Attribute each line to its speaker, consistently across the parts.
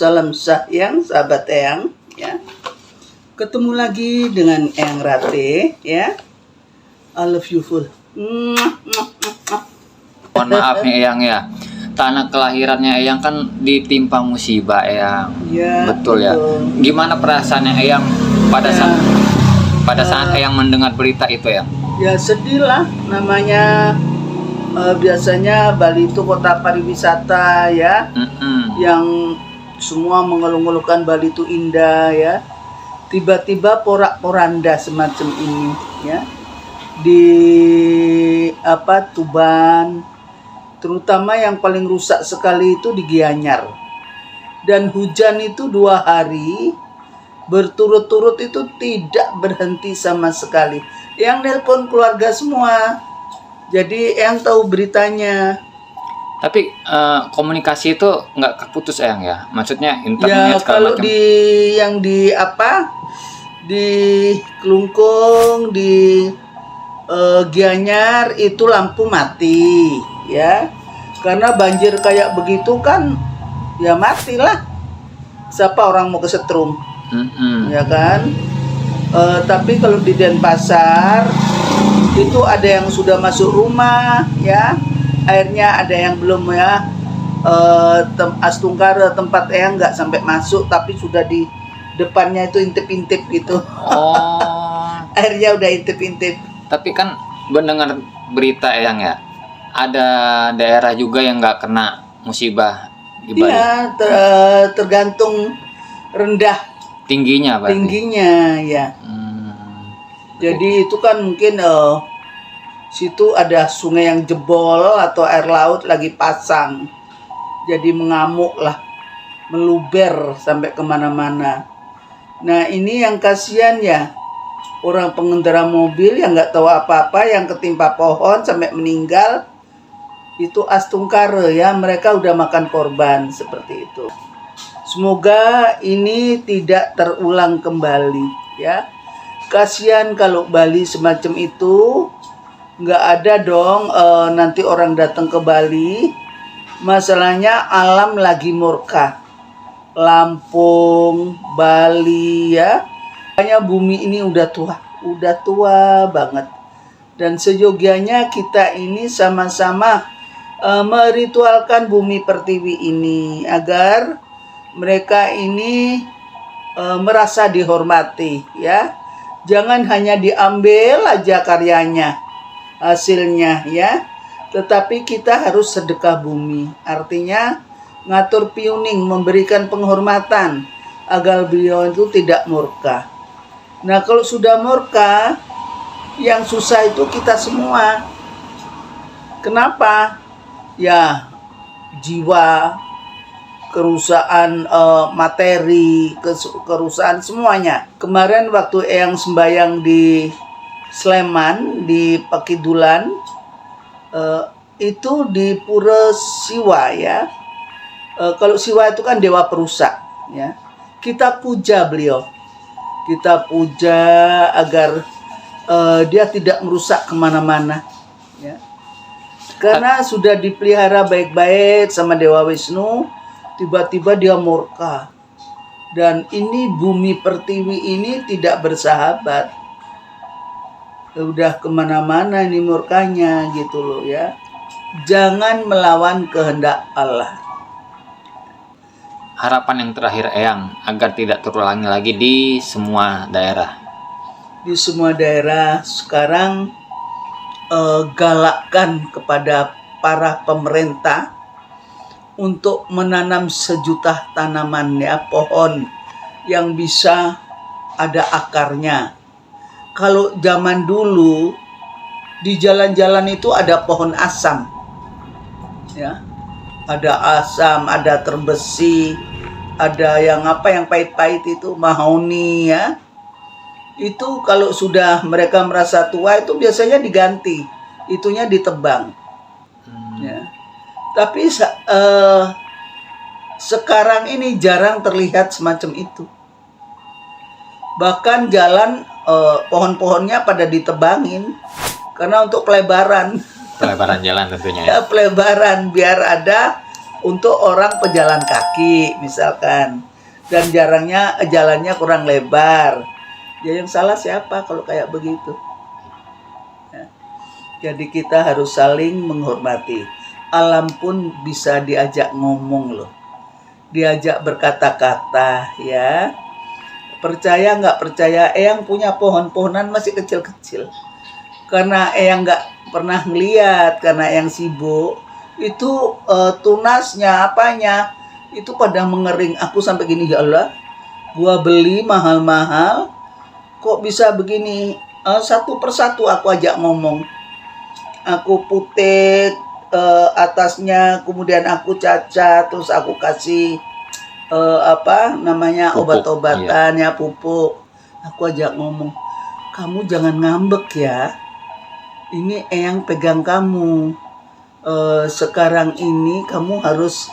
Speaker 1: Salam sayang sahabat Eyang ya. Ketemu lagi dengan Eyang Rate ya. I love you full.
Speaker 2: Mohon maaf nih Eyang ya. Tanah kelahirannya Eyang kan ditimpa musibah Eyang.
Speaker 1: Ya,
Speaker 2: betul ya. Gimana perasaannya Eyang pada saat Eyang mendengar berita itu ya?
Speaker 1: Ya sedih lah, namanya biasanya Bali itu kota pariwisata ya. Yang semua mengeluh-ngeluhkan Bali itu indah ya. Tiba-tiba porak-poranda semacam ini ya. Di Tuban, terutama yang paling rusak sekali itu di Gianyar. Dan hujan itu 2 hari berturut-turut itu tidak berhenti sama sekali. Yang nelpon keluarga semua. Jadi yang tahu beritanya.
Speaker 2: Tapi komunikasi itu nggak keputus Eyang ya? Maksudnya
Speaker 1: Ya
Speaker 2: internet
Speaker 1: kalau
Speaker 2: macam.
Speaker 1: di Klungkung, di Gianyar itu lampu mati ya. Karena banjir kayak begitu kan ya matilah. Siapa orang mau kesetrum? Ya kan? Tapi kalau di Denpasar itu ada yang sudah masuk rumah ya. Airnya ada yang belum ya. Astungkara tempat Eyang nggak sampai masuk, tapi sudah di depannya itu intip-intip gitu.
Speaker 2: Oh.
Speaker 1: Airnya udah intip-intip.
Speaker 2: Tapi kan mendengar berita Eyang ya, ada daerah juga yang nggak kena musibah di Bali.
Speaker 1: Iya, tergantung rendah
Speaker 2: Tingginya berarti.
Speaker 1: tingginya ya. Jadi itu kan mungkin situ ada sungai yang jebol atau air laut lagi pasang. Jadi mengamuk lah, meluber sampai kemana-mana. Nah ini yang kasihan ya, orang pengendara mobil yang nggak tahu apa-apa, yang ketimpa pohon sampai meninggal. Itu Astungkara ya, mereka udah makan korban seperti itu. Semoga ini tidak terulang kembali ya. Kasihan kalau Bali semacam itu. Nggak ada dong nanti orang datang ke Bali. Masalahnya alam lagi murka. Lampung, Bali ya. Makanya bumi ini udah tua banget. Dan seyogianya kita ini sama-sama meritualkan bumi pertiwi ini agar mereka ini merasa dihormati ya. Jangan hanya diambil aja karyanya, hasilnya ya, tetapi kita harus sedekah bumi. Artinya ngatur piuning, memberikan penghormatan agar beliau itu tidak murka. Nah kalau sudah murka, yang susah itu kita semua. Kenapa? Ya jiwa, kerusakan materi, kerusakan semuanya. Kemarin waktu Eyang sembayang di Sleman, di Pakidulan, itu di Pura Siwa ya. Kalau Siwa itu kan dewa perusak ya. Kita puja beliau. Kita puja agar dia tidak merusak kemana-mana ya. Karena sudah dipelihara baik-baik sama Dewa Wisnu, tiba-tiba dia murka. Dan ini bumi pertiwi ini tidak bersahabat. Udah kemana-mana ini murkanya gitu loh ya. Jangan melawan kehendak Allah.
Speaker 2: Harapan yang terakhir Eyang agar tidak terulangi lagi di semua daerah.
Speaker 1: Di semua daerah sekarang galakkan kepada para pemerintah untuk menanam sejuta tanaman ya, pohon yang bisa ada akarnya. Kalau zaman dulu di jalan-jalan itu ada pohon asam ya, ada asam, ada terbesi, ada yang yang pahit-pahit itu mahoni ya. Itu kalau sudah mereka merasa tua itu biasanya diganti, itunya ditebang ya. Tapi sekarang ini jarang terlihat semacam itu. Bahkan jalan pohon-pohonnya pada ditebangin karena untuk pelebaran
Speaker 2: Pelebaran jalan tentunya ya.
Speaker 1: ya, pelebaran biar ada untuk orang pejalan kaki misalkan, dan jalannya kurang lebar. Ya yang salah siapa kalau kayak begitu? Ya. Jadi kita harus saling menghormati. Alam pun bisa diajak ngomong loh, diajak berkata-kata ya. Percaya nggak percaya, Eyang punya pohon-pohonan masih kecil-kecil. Karena Eyang nggak pernah ngeliat, karena Eyang sibuk, itu tunasnya apanya itu pada mengering. Aku sampai gini, ya Allah, gua beli mahal-mahal kok bisa begini. Satu persatu aku ajak ngomong, aku putik atasnya, kemudian aku cacat, terus aku kasih
Speaker 2: Pupuk,
Speaker 1: obat-obatan ya, pupuk. Aku ajak ngomong, kamu jangan ngambek ya, ini Eyang pegang kamu. Sekarang ini kamu harus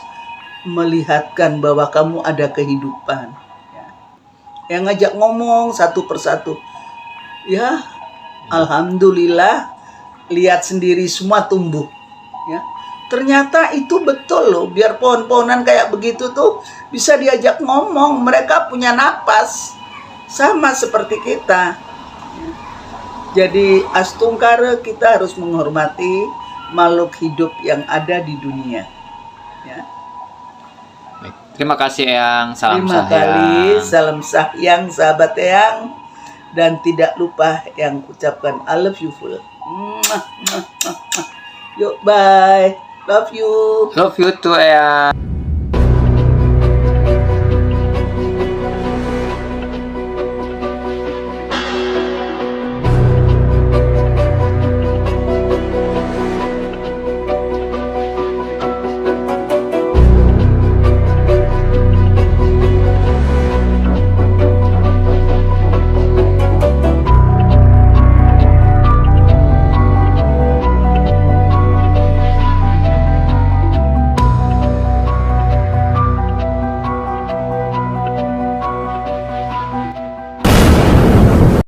Speaker 1: melihatkan bahwa kamu ada kehidupan ya. Yang ngajak ngomong satu persatu ya. Alhamdulillah, lihat sendiri semua tumbuh ya. Ternyata itu betul loh, biar pohon-pohonan kayak begitu tuh bisa diajak ngomong. Mereka punya napas sama seperti kita ya. Jadi astungkara, kita harus menghormati makhluk hidup yang ada di dunia ya.
Speaker 2: Baik. Terima kasih Eyang, salam
Speaker 1: Terima kali, salam sahyang sahabat Eyang, dan tidak lupa yang ucapkan I love you full. Yuk, bye. Love you.
Speaker 2: Love you too Eyang.